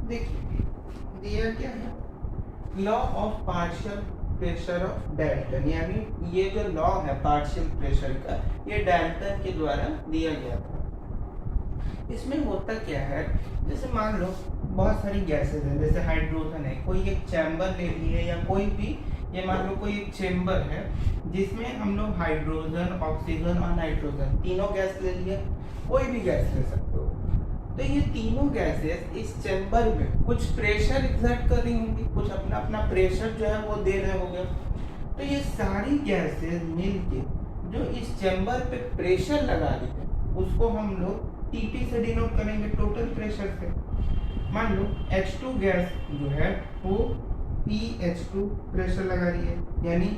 देखिए दिया क्या है, law of partial pressure of Dalton, यानी ये जो लॉ है पार्शियल प्रेशर का, ये डाल्टन के द्वारा दिया गया था। इसमें होता क्या है, जैसे मान लो बहुत सारी गैसेस हैं, जैसे हाइड्रोजन है, कोई एक चैम्बर ले लिए या कोई भी, ये मान लो कोई एक चैम्बर है जिसमें हम लोग हाइड्रोजन, ऑक्सीजन और नाइट्रोजन तीनों गैस ले लिए, कोई भी गैस ले सकते हो। तो ये तीनों गैसेस इस चैम्बर में कुछ प्रेशर एग्जर्ट कर रही होंगी, कुछ अपना अपना प्रेशर जो है वो दे रहे होंगे। तो ये सारी गैसेस मिलके जो इस चैम्बर पे प्रेशर लगा रही है, उसको हम लोग टीपी से डिनोट करेंगे, टोटल प्रेशर से। मान लो H2 गैस जो है वो PH2 प्रेशर लगा रही है, यानी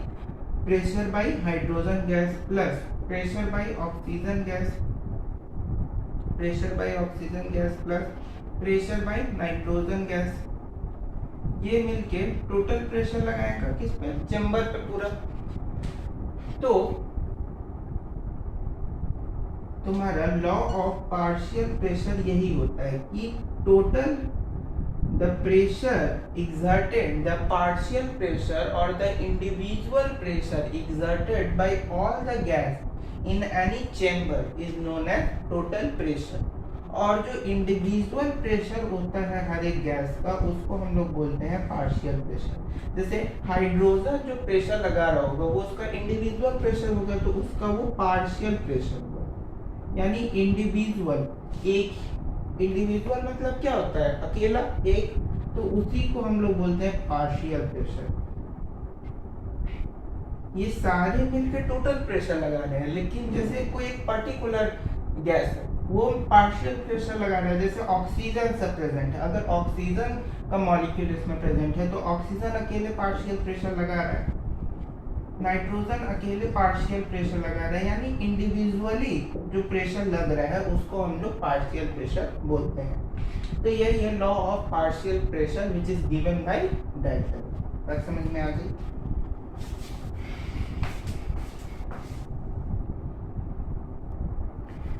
pressure by hydrogen gas plus pressure by oxygen gas, pressure by oxygen gas plus pressure by nitrogen gas, ये मिलके टोटल प्रेशर लगाएगा किस पे, चैम्बर पे पूरा। तो तुम्हारा लॉ ऑफ पार्शियल प्रेशर यही होता है कि total the pressure exerted, the partial pressure or the individual pressure exerted by all the gas in any chamber is known as total pressure। और जो इंडिविजुअल प्रेशर होता है हर एक गैस का, उसको हम लोग बोलते हैं पार्शियल प्रेशर। जैसे हाइड्रोजन जो प्रेशर लगा रहा होगा वो उसका इंडिविजुअल प्रेशर होगा, तो उसका वो पार्शियल प्रेशर होगा, यानी इंडिविजुअल, एक इंडिविजुअल मतलब क्या होता है, अकेला एक, तो उसी को हम लोग बोलते हैं पार्शियल प्रेशर। ये सारे मिलकर टोटल प्रेशर लगा रहे हैं, लेकिन जैसे कोई एक पर्टिकुलर गैस है वो पार्शियल प्रेशर लगा रहा है, जैसे ऑक्सीजन सब प्रेजेंट है, अगर ऑक्सीजन का मॉलिक्यूल इसमें प्रेजेंट है तो ऑक्सीजन अकेले पार्शियल प्रेशर लगा रहा है, नाइट्रोजन अकेले पार्शियल प्रेशर लगा रहा है, यानी इंडिविजुअली जो प्रेशर लग रहा है उसको हम लोग पार्शियल प्रेशर बोलते हैं। तो यही है law of partial pressure which is given by Dalton. बात समझ में आ गई?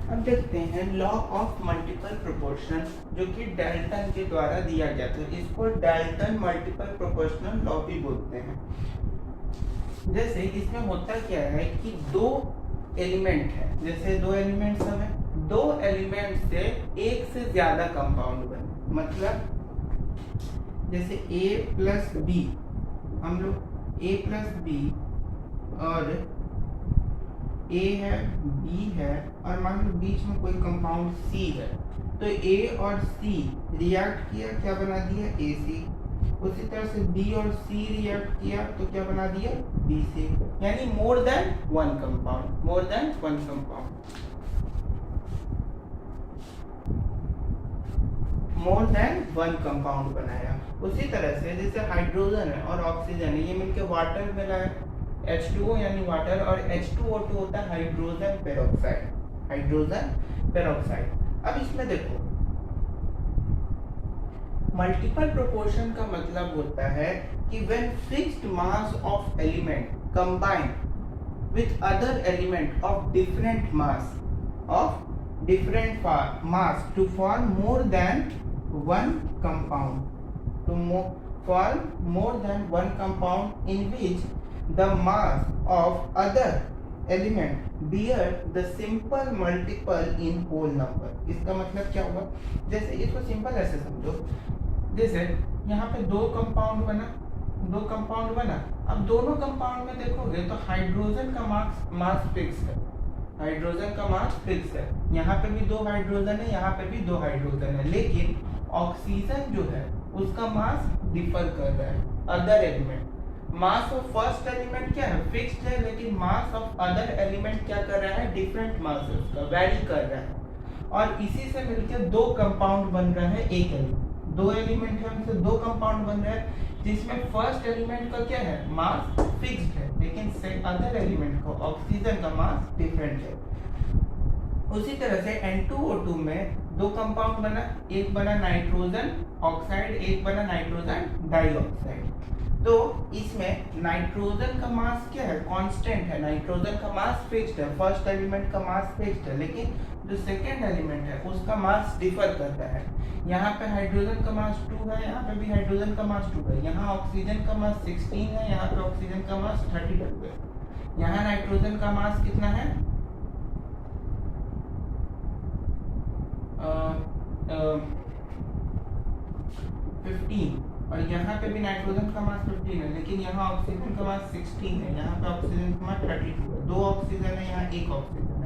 अब देखते हैं लॉ ऑफ मल्टीपल प्रोपोर्शन, जो कि डाल्टन के द्वारा दिया गया था। इसको डाल्टन मल्टीपल प्रोपोर्शनल लॉ भी बोलते हैं। जैसे इसमें होता क्या है कि दो एलिमेंट है, जैसे दो एलिमेंट्स हैं, दो एलिमेंट से एक से ज्यादा कंपाउंड बने, मतलब जैसे A प्लस बी, हम लोग A प्लस बी और A है B है और मान लो बीच में कोई कंपाउंड C है, तो A और C रिएक्ट किया, क्या बना दिया AC। उसी तरह से B और C रिएक्ट किया तो क्या बना दिया BC, यानी मोर देन वन कंपाउंड, मोर देन वन कंपाउंड, मोर देन वन कंपाउंड बनाया। उसी तरह से जैसे हाइड्रोजन है और ऑक्सीजन है, ये मिलके वाटर मिला है, H2O यानी वाटर, और H2O2 होता है हाइड्रोजन पेरोक्साइड, हाइड्रोजन पेरोक्साइड। अब इसमें देखो मल्टीपल प्रोपोर्शन का मतलब होता है कि when fixed mass of element combine with other element of different mass to form more than one compound, to form more than one compound in which the mass of other element bear the simple multiple in whole number। इसका मतलब क्या हुआ, जैसे इसको simple ऐसे समझो, जैसे यहाँ पे दो कंपाउंड बना, अब दोनों कंपाउंड में देखोगे तो हाइड्रोजन का मास फिक्स है, हाइड्रोजन का मास फिक्स है, यहाँ पे भी दो हाइड्रोजन है, यहाँ पे भी दो हाइड्रोजन है, लेकिन ऑक्सीजन जो है उसका मास डिफर कर रहा है other element. Mass of first element क्या है, फिक्स्ड है, लेकिन मास ऑफ अदर एलिमेंट क्या कर रहा है, डिफरेंट मास है उसका, वैरी कर रहा है, और इसी से मिलकर दो कंपाउंड बन रहा है एक एलिमेंट। दो एलिमेंट है उनसे दो कंपाउंड बन रहा है, जिसमें फर्स्ट एलिमेंट का क्या है, मास फिक्स्ड है, लेकिन अदर एलिमेंट का ऑक्सीजन का मास डिफरेंट है। उसी तरह से N2O2 में दो कंपाउंड बना, एक बना नाइट्रोजन ऑक्साइड, एक बना नाइट्रोजन डाइऑक्साइड। तो इसमें नाइट्रोजन का मास क्या है, कांस्टेंट है, नाइट्रोजन का मास फिक्स्ड है, फर्स्ट एलिमेंट का मास फिक्स्ड है, लेकिन जो सेकेंड एलिमेंट है उसका मास डिफर करता है। यहाँ पे हाइड्रोजन का मास 2 है, यहाँ पे भी हाइड्रोजन का मास 2 है, यहाँ ऑक्सीजन का मास 16 है, यहाँ पे ऑक्सीजन का मास 32 है। यहाँ नाइट्रोजन का मास कितना है, 15, और यहाँ पे भी नाइट्रोजन का मास 15 है, लेकिन यहाँ ऑक्सीजन का मास 16 है, यहाँ पे ऑक्सीजन का मास 32 है, 2 ऑक्सीजन है, यहाँ 1 ऑक्सीजन है।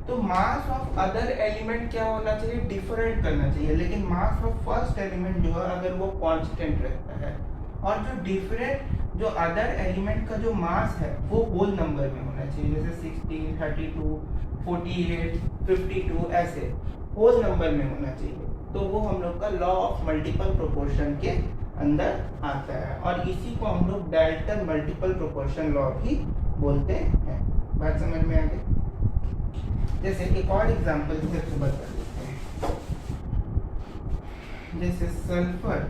तो मास ऑफ अदर एलिमेंट क्या होना चाहिए, डिफरेंट करना चाहिए, लेकिन मास ऑफ फर्स्ट एलिमेंट जो है अगर वो कांस्टेंट रहता है, और जो डिफरेंट जो अदर एलिमेंट का जो मास है वो होल नंबर में होना चाहिए, जैसे 16, 32, 48, 52 ऐसे होल नंबर में होना चाहिए। तो वो हम लोग का लॉ ऑफ मल्टीपल प्रोपोर्शन के अंदर आता है, और इसी को हम लोग डाल्टन मल्टीपल प्रोपोर्शन लॉ भी बोलते हैं। बात समझ में आ गई? जैसे एक और एग्जांपल से बता देते हैं, जैसे सल्फर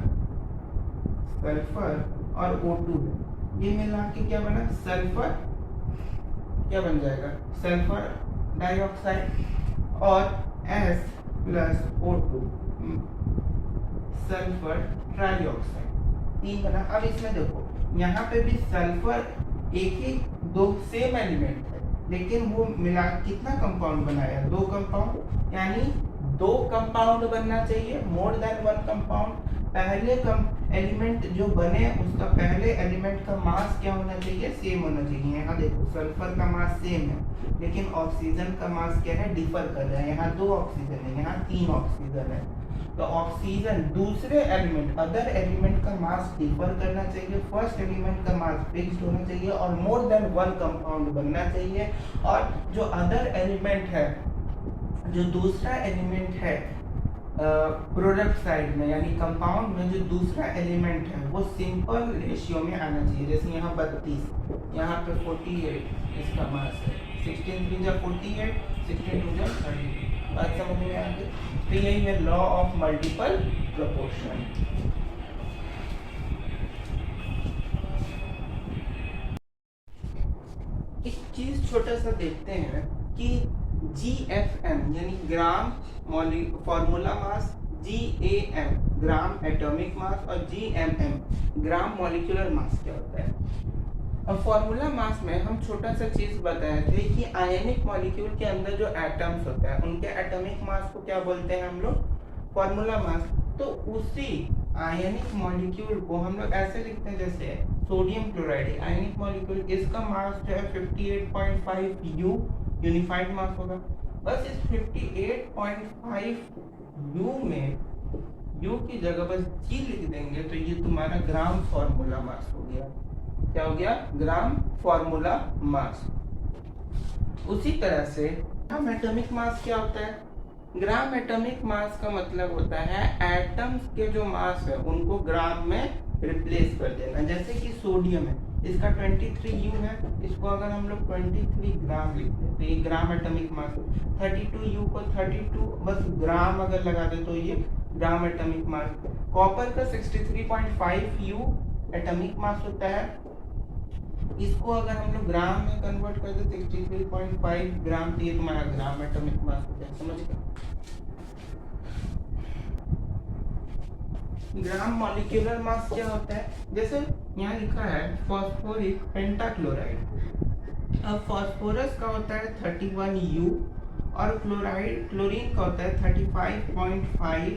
और O2 है, ये मिला के क्या बना, सल्फर क्या बन जाएगा, सल्फर डाइऑक्साइड, और S plus O2 sulphur trioxide, 3 बना। अब इसमें देखो यहाँ पे भी सल्फर एक ही दो सेम एलिमेंट है, लेकिन वो मिला कितना कंपाउंड बनाया, 2 कंपाउंड, यानी 2 कंपाउंड बनना चाहिए, मोर देन 1 कंपाउंड। पहले एलिमेंट जो बने उसका पहले एलिमेंट का मास क्या होना चाहिए, सेम होना चाहिए। यहाँ देखो सल्फर का मास सेम है, लेकिन ऑक्सीजन का मास क्या है, डिफर कर रहा है, यहाँ 2 ऑक्सीजन है, यहाँ 3 ऑक्सीजन है। तो ऑक्सीजन दूसरे एलिमेंट अदर एलिमेंट का मास डिफर करना चाहिए, फर्स्ट एलिमेंट का मास फिक्स्ड होना चाहिए, और मोर देन 1 कंपाउंड बनना चाहिए। और जो अदर एलिमेंट है, जो दूसरा एलिमेंट है प्रोडक्ट साइड में यानी कंपाउंड में, जो दूसरा एलिमेंट है वो सिंपल रेशियो में आना चाहिए। जैसे यहाँ 32, यहाँ पे 48 इसका मास है, 16 3 जा 48, 16 2 जा 32। बात समझ में आ गई? तो यही है लॉ ऑफ मल्टीपल प्रोपोर्शन। एक चीज छोटा सा देखते हैं कि GFM यानी gram formula mass, GAM gram atomic mass, और GMM ग्राम मॉलिक्यूलर मास क्या होता है। अब फॉर्मूला मास में हम छोटा सा चीज बताए थे कि आयनिक मॉलिक्यूल के अंदर जो एटम्स होते हैं उनके एटॉमिक मास को क्या बोलते हैं हम लोग, फॉर्मूला मास। तो उसी आयनिक मॉलिक्यूल को हम लोग ऐसे लिखते हैं, जैसे सोडियम क्लोराइड आयनिक मॉलिक्यूल, इसका मास जो है 58.5 U यूनिफाइड मास होगा। बस इस 58.5 U में U की जगह बस G लिख देंगे, तो ये तुम्हारा ग्राम फॉर्मूला मास हो गया। क्या हो गया, ग्राम फॉर्मूला मास। उसी तरह से ग्राम एटॉमिक मास क्या होता है, ग्राम एटॉमिक मास का मतलब होता है एटम्स के जो मास है उनको ग्राम में रिप्लेस कर देना। जैसे कि सोडियम है, इसका 23 U है, इसको अगर हम लोग 23 ग्राम लिखते हैं तो ये ग्राम एटॉमिक मास। 32 U को 32 बस ग्राम अगर लगा दे तो ये ग्राम एटॉमिक मास। कॉपर का 63.5 U एटॉमिक मास होता है, इसको अगर हम लोग ग्राम में कन्वर्ट कर दे 63.5 ग्राम, तो ये तुम्हारा ग्राम एटॉमिक मास होता है। समझ गए? ग्राम मॉलिक्यूलर मास क्या होता है, जैसे यहाँ लिखा है फॉस्फोरिक पेंटाक्लोराइड। अब फॉस्फोरस का होता है 31 U, और क्लोरीन का होता है 35.5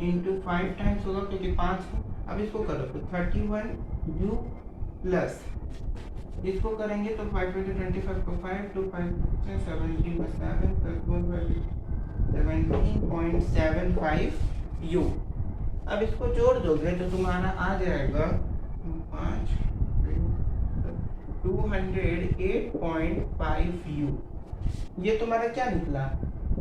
इंटू 5 टाइम्स होगा क्योंकि 5। अब इसको करो तो 31 U प्लस इसको करेंगे तो 5 × 25 को 5 2 5 17 + 7 17.75 U। अब इसको जोड़ दोगे तो तुम्हारा आ जाएगा 208.5 U। ये तुम्हारा क्या निकला,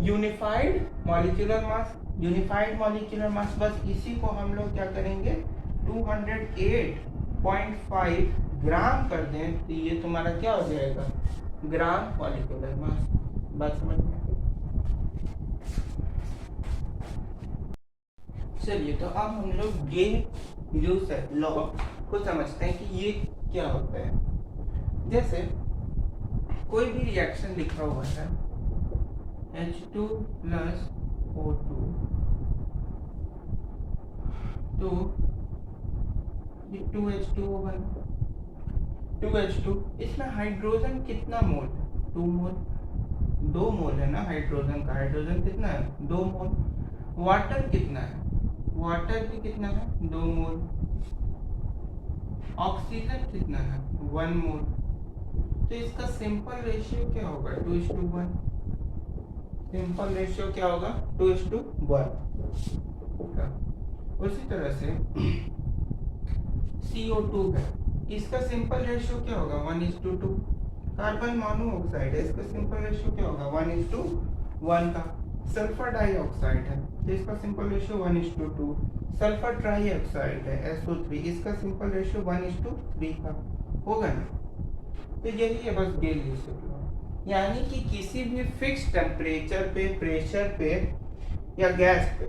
unified molecular mass. Unified molecular mass, बस इसी को हम लोग क्या करेंगे 208.5 ग्राम कर दें तो ये तुम्हारा क्या हो जाएगा, ग्राम मॉलिक्यूलर मास। बात समझ में? चलिए तो अब हम लोग ये यूसेफ लॉ को समझते हैं कि ये क्या होता है। जैसे कोई भी रिएक्शन लिखा हुआ है H2 plus O2 तो ये 2H2O1 2H2, इसमें हाइड्रोजन कितना मोल है? 2 मोल, 2 मोल है ना हाइड्रोजन का। हाइड्रोजन कितना है? 2 मोल। वाटर कितना है? वाटर भी कितना है? 2 मोल। ऑक्सीजन कितना है? 1 मोल। तो इसका सिंपल रेशियो क्या होगा? 2:1। सिंपल रेशियो क्या होगा? 2:1। उसी तरह से CO2 है, इसका सिंपल रेशियो क्या होगा? 1:2। कार्बन मोनोऑक्साइड है, इसका सिंपल रेशियो क्या होगा? 1:1 का। सल्फर डाइऑक्साइड है तो इसका सिंपल रेशियो 1:2। सल्फर ट्राइऑक्साइड है SO3, इसका सिंपल रेशियो 1:3 का होगा ना। तो यही है बस गेल यूसेफ लॉ, यानी कि किसी भी फिक्स टेम्परेचर पे, प्रेशर पे या गैस पे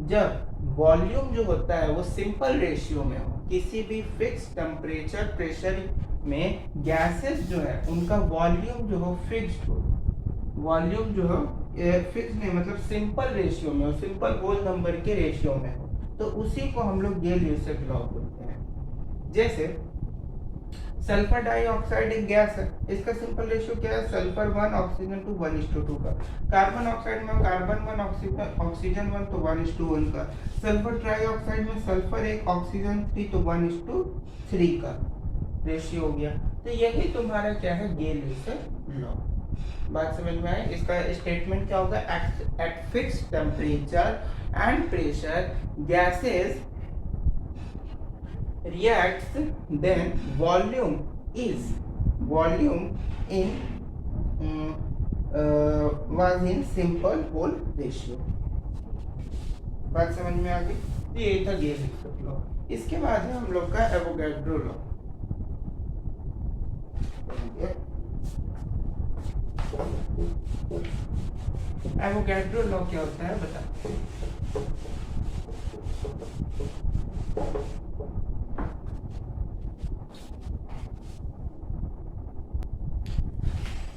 जब वॉल्यूम जो होता है वो सिंपल रेशियो में हो, किसी भी फिक्स टेम्परेचर प्रेशर में गैसेस जो है उनका वॉल्यूम जो हो फिक्स्ड हो, वॉल्यूम जो हो फिक्स नहीं मतलब सिंपल रेशियो में हो, सिंपल होल नंबर के रेशियो में हो, तो उसी को हम लोग गेल यूसेफ लॉ बोलते हैं। जैसे सल्फर डाइऑक्साइड एक गैस है, इसका सिंपल रेशियो क्या है? सल्फर 1 ऑक्सीजन 2 1:2 का। कार्बन ऑक्साइड में कार्बन 1 ऑक्सीजन 1 तो 1:1 का। सल्फर ट्राइऑक्साइड में सल्फर 1 ऑक्सीजन 3 तो 1:3 का रेशियो हो गया। तो यही तुम्हारा क्या है? गेल यूसेफ लॉ। बात समझ में आए? इसका स्टेटमेंट क्या होगा? At fixed temperature and pressure gases reacts, then volume in was in simple whole ratio। बात समझ में आ गई? तो ये था गेल यूसेफ लॉ। इसके बाद है हम लोग का एवोगैड्रो लॉ। एवोगैड्रो लॉ क्या होता है बता।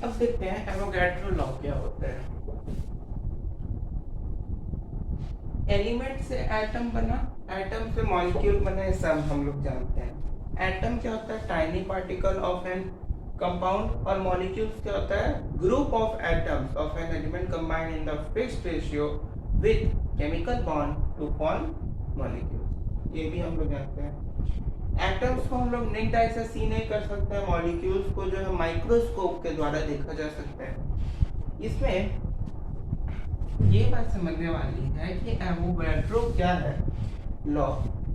अब देखते हैं एवोगैड्रो लॉ क्या होता है। एलिमेंट से एटम बना, एटम से मॉलिक्यूल बना, ये सब हम लोग जानते हैं। एटम क्या होता है? Tiny particle of an compound, और मॉलिक्यूल्स क्या होता है? Group of atoms of an element combined in the fixed ratio with chemical bond to form molecules. ये भी हम लोग जानते हैं। एटम्स को हम लोग नेक्ड ऐसा सी नहीं कर सकते हैं, मॉलिक्यूल्स को जो है माइक्रोस्कोप के द्वारा देखा जा सकता है। इसमें ये बात समझने वाली है कि एवोगैड्रो क्या है लॉ,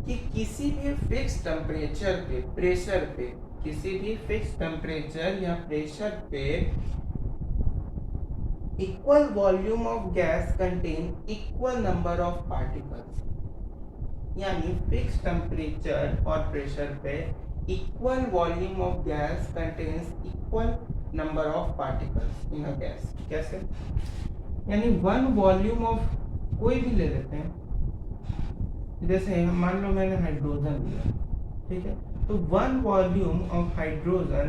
कि किसी भी फिक्स टेम्परेचर पे, प्रेशर पे, किसी भी फिक्स टेम्परेचर या प्रेशर पे equal volume of gas contain equal number of particles, यानी फिक्स टेम्परेचर और प्रेशर पे equal volume of gas contains equal number of particles in a gas. कैसे? यानी वन वॉल्यूम ऑफ कोई भी ले लेते हैं, जैसे मान लो मैंने हाइड्रोजन लिया, ठीक है, तो one volume of hydrogen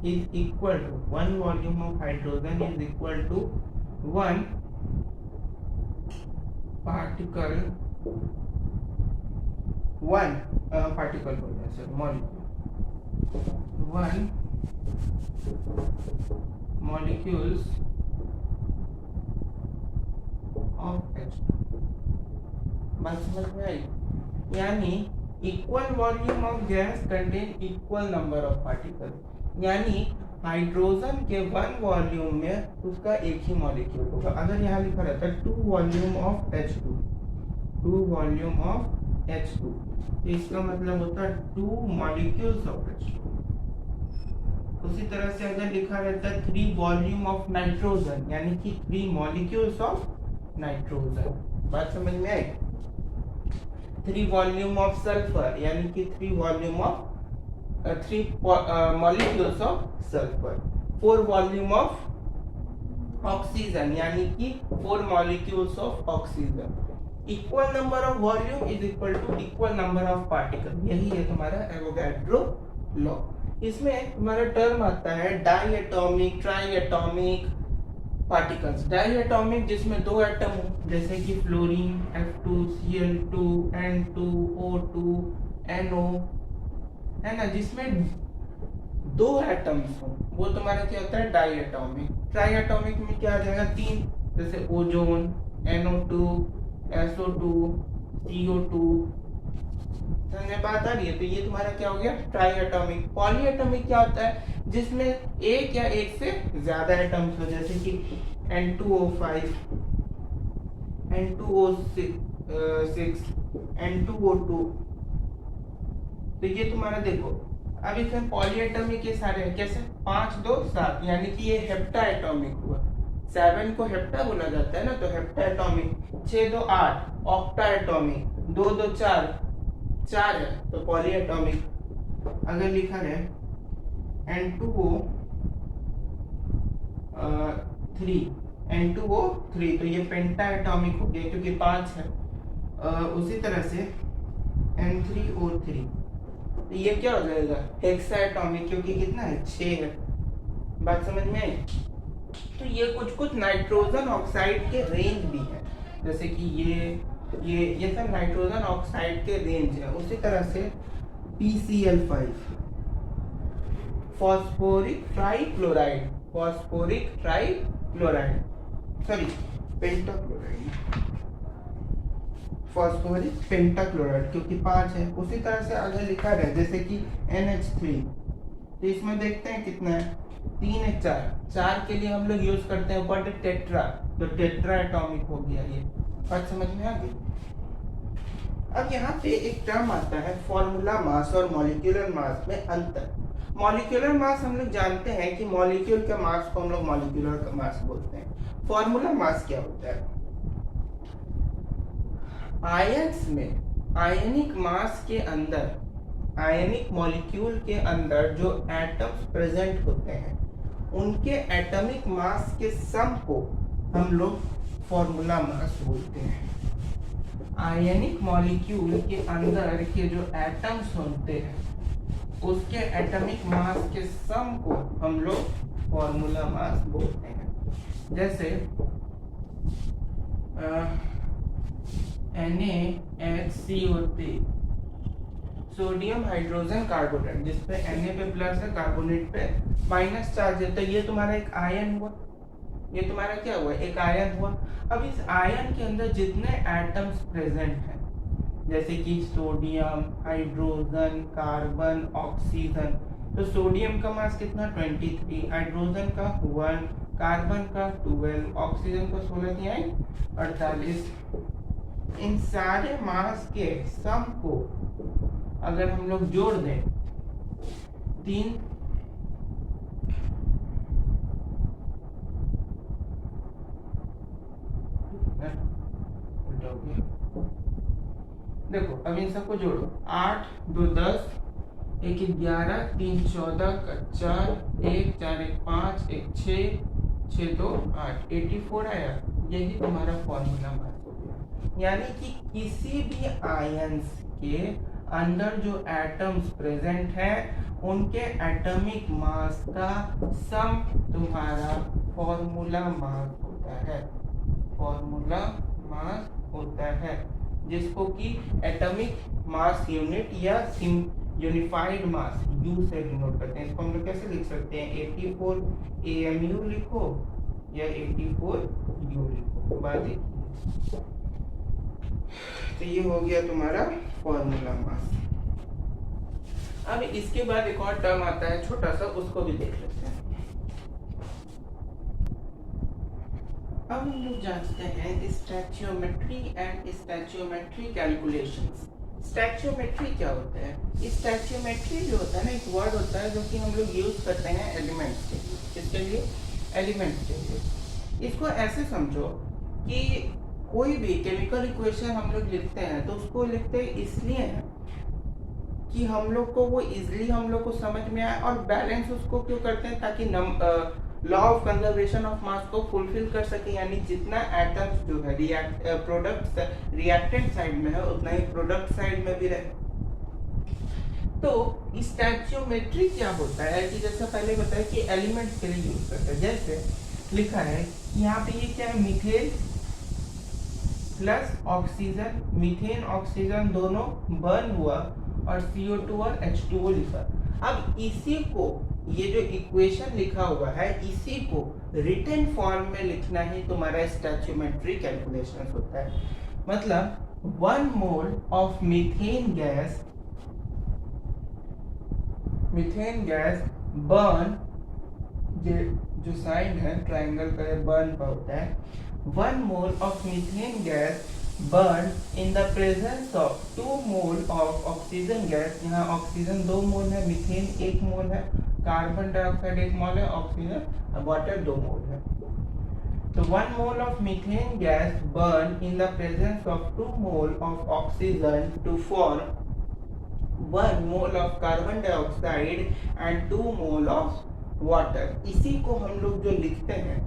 is equal to 1 volume of hydrogen is equal to 1 particle, 1 particle बोल रहे हैं sir, molecule, 1 molecules of H2। बात समझ में आई? यानी equal volume of gas contain equal number of particle, यानी हाइड्रोजन के 1 वॉल्यूम में उसका एक ही मॉलिक्यूल होगा। अगर यहाँ लिखा रहता है 2 volume of H2, 2 volume of H2, तो इसका मतलब होता है 2 मॉलिक्यूल्स ऑफ H2। उसी तरह से अगर लिखा रहता है 3 वॉल्यूम ऑफ नाइट्रोजन, यानी कि 3 मॉलिक्यूल्स ऑफ नाइट्रोजन। बात समझ में आई? 3 वॉल्यूम ऑफ सल्फर, यानी कि 3 volume of 3 molecules of sulphur. 4 volume of oxygen, यानी कि 4 molecules of oxygen. Equal number of volume is equal to equal number of particle, यही है तुम्हारा एवोगैड्रो लॉ। इसमें तुम्हारा टर्म आता है diatomic, triatomic particles. Diatomic जिसमें दो एटम हो, जैसे कि फ्लोरीन F2Cl2 N2O2 NO, है ना, जिसमें दो एटम्स हो, वो तुम्हारा क्या होता है डाई एटॉमिक। ट्राई एटॉमिक में क्या आ जाएगा, तीन, जैसे ओजोन NO2 SO2 CO2। समझ में बात आ रही है? तो ये तुम्हारा क्या हो गया ट्राई एटॉमिक। पॉली एटॉमिक क्या होता है, जिसमें एक या एक से ज्यादा एटम्स हो, जैसे कि N2O5 N2O6 N2O2। तो ये तुम्हारा देखो, अब इसमें पॉली एटॉमिक ये सारे हैं, कैसे 5 2 7, यानी कि ये हेप्टा एटॉमिक हुआ। 7 को हेप्टा बोला जाता है ना, तो हेप्टा एटॉमिक। 6 2 8 octa atomic. 2 2 4 4 है, तो पॉली एटॉमिक। अगर लिखा है N2O3 तो ये पेंटा एटॉमिक हो गया, क्योंकि 5 है। उसी तरह से N3O3 तो ये क्या हो जाएगा हेक्सा एटॉमिक, क्योंकि कितना है 6 है। बात समझ में आई? तो ये कुछ नाइट्रोजन ऑक्साइड के रेंज भी है, जैसे कि ये सब नाइट्रोजन ऑक्साइड के रेंज है। उसी तरह से PCl5 phosphoric trichloride, sorry pentachloride, phosphoric pentachloride, क्योंकि 5 है। उसी तरह से अगर लिखा है जैसे कि NH3, तो इसमें देखते हैं कितना है, 3 है 4 के लिए हम लोग यूज करते हैं व्हाट टेट्रा, तो टेट्रा एटॉमिक हो गया। ये बात समझ में आ गई? अब यहाँ पे एक टर्म आता है फॉर्मूला मास और मॉलिक्यूलर मास में अंतर। मॉलिक्यूलर मास हम लोग जानते हैं कि मॉलिक्यूल के मास को हम लोग मॉलिक्यूलर मास बोलते हैं। फॉर्मूला मास क्या होता है, आयंस में आयनिक मास के अंदर, आयनिक मॉलिक्यूल के अंदर जो एटम्स प्रेजेंट होते हैं उनके एटॉमिक मास के सम को हम लोग फॉर्मूला मास बोलते हैं। आयनिक मॉलिक्यूल के अंदर के जो एटम्स होते हैं उसके एटॉमिक मास के सम को हम लोग फॉर्मूला मास बोलते हैं। जैसे NaHCO3 सोडियम हाइड्रोजन कार्बोनेट, जिसपे Na पे प्लस है, कार्बोनेट पे माइनस चार्ज है, तो ये तुम्हारा एक आयन हुआ। ये तुम्हारा क्या हुआ, एक आयन हुआ। अब इस आयन के अंदर जितने एटम्स प्रेजेंट हैं, जैसे कि सोडियम, हाइड्रोजन, कार्बन, ऑक्सीजन, तो सोडियम का मास कितना 23, हाइड्रोजन का 1, कार्बन का 12, ऑक्सीजन का 16 दिया 48। इन सारे मास के सम को अगर हम लोग जोड़ दें 3 देखो, अब इन सबको जोड़ो, 8 2 10, 1 11, 3 14 का 4, 1 4 1 5, 1 6, 6 2 8, 84 आया। यही तुम्हारा फॉर्मूला मास हो गया। यानी कि किसी भी आयंस के अंदर जो एटम्स प्रेजेंट हैं उनके एटॉमिक मास का सम तुम्हारा फॉर्मूला मास होता है। फॉर्मूला मास होता है, जिसको कि एटॉमिक मास यूनिट या यूनिफाइड मास U से डिनोट करते हैं। इसको हम लोग कैसे लिख सकते हैं, 84 AMU लिखो या 84 U लिखो। बात तो ये हो गया तुम्हारा फॉर्मूला मास। अब इसके बाद एक और टर्म आता है छोटा सा, उसको भी देख लेते हैं। अब हम लोग जानते हैं स्टैचियोमेट्री एंड स्टैचियोमेट्री कैलकुलेशंस। स्टैचियोमेट्री क्या होता है? स्टैचियोमेट्री जो होता है ना, एक वर्ड होता है जो कि हम लोग यूज करते हैं एलिमेंट्स के लिए। किसके लिए? एलिमेंट्स के लिए। इसको ऐसे समझो कि कोई भी केमिकल इक्वेशन हम लोग लिखते हैं तो उसको लिखते इसलिए हैं कि हम लोग को वो इजीली हम लोग को समझ में आए, और बैलेंस उसको क्यों करते हैं, ताकि law of conservation of mass को फुलफिल कर सके, यानी जितना एटम्स जो है प्रोडक्ट रिएक्टेंट साइड में है उतना ही प्रोडक्ट साइड में भी रहे। तो स्टैचियोमेट्री क्या होता है कि जैसे पहले बताया कि एलिमेंट्स के लिए यूज करते हैं। जैसे लिखा है यहाँ पे ये क्या है, methane plus oxygen, methane oxygen दोनों बर्न हुआ और CO2 और H2O लिखा। अब इसी को, ये जो इक्वेशन लिखा हुआ है, इसी को रिटन फॉर्म में लिखना ही तुम्हारा स्टैचियोमेट्री कैलकुलेशन होता है। मतलब 1 mole of methane gas burn, जो साइन है ट्रायंगल का बर्न का होता है, 1 mole of methane gas burn in the presence of 2 mole of oxygen gas. यहाँ ऑक्सीजन 2 मोल है, मीथेन 1 मोल है, कार्बन डाइऑक्साइड 1 मोल है, ऑक्सीजन वाटर 2 मोल है। तो 1 mole of methane gas burn in the presence of 2 mole of oxygen to form 1 mole of carbon dioxide and 2 mole of water. इसी को हम लोग जो लिखते हैं,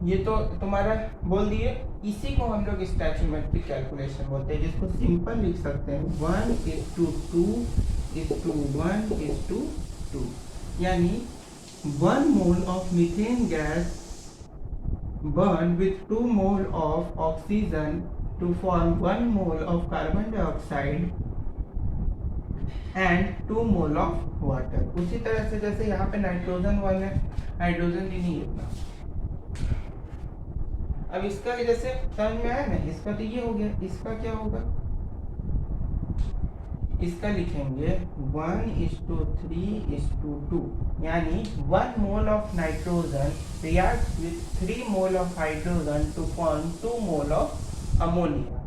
ये तो तुम्हारा बोल दिए, इसी को हम लोग स्टैचियोमेट्रिक कैलकुलेशन बोलते हैं, जिसको सिंपल लिख सकते हैं 1:2:1:2, यानी 1 mole of methane gas burn with 2 mole of oxygen to form 1 mole of carbon dioxide and 2 mole of water। उसी तरह से जैसे यहाँ पे नाइट्रोजन 1 है, हाइड्रोजन भी नहीं इतना। अब इसका जैसे समझ में आया ना, इसका तो ये हो गया, इसका क्या होगा, इसका लिखेंगे 1:3:2, यानी 1 mole of nitrogen reacts with 3 mole of hydrogen to form 2 mole of ammonia.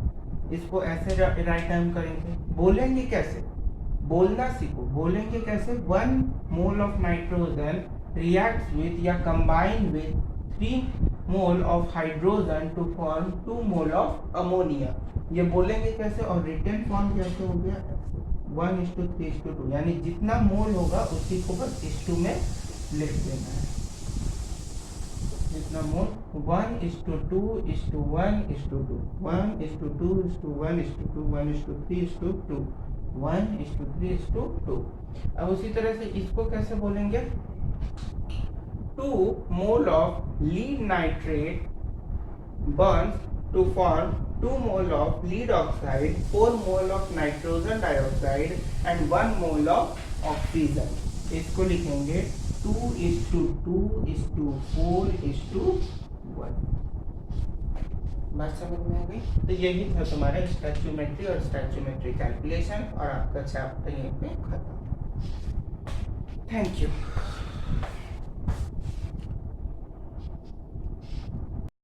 इसको ऐसे राइट टाइम करेंगे, बोलेंगे कैसे, बोलना सीखो, बोलेंगे कैसे, 1 mole of nitrogen reacts with या combine with 3 mole of hydrogen to form 2 mole of ammonia. ये बोलेंगे कैसे, और रिटन फॉर्म कैसे हो गया, 1:3:2, यानी जितना मोल होगा उसी को बस इस 2 में लिख देना है। जितना मोल 1:2:1:2, 1:2:1:2, 1:3:2, 1:3:2। अब उसी तरह से इसको कैसे बोलेंगे, 2 mole of lead nitrate burns to form 2 mole of lead oxide, 4 mole of nitrogen dioxide and 1 mole of oxygen। इसको लिखेंगे 2:2:4:1। बात समझ में आ गई? तो यही था तुम्हारा स्टैचियोमेट्री और स्टैचियोमेट्री कैलकुलेशन, और आपका चैप्टर यहीं पे खत्म। Thank you.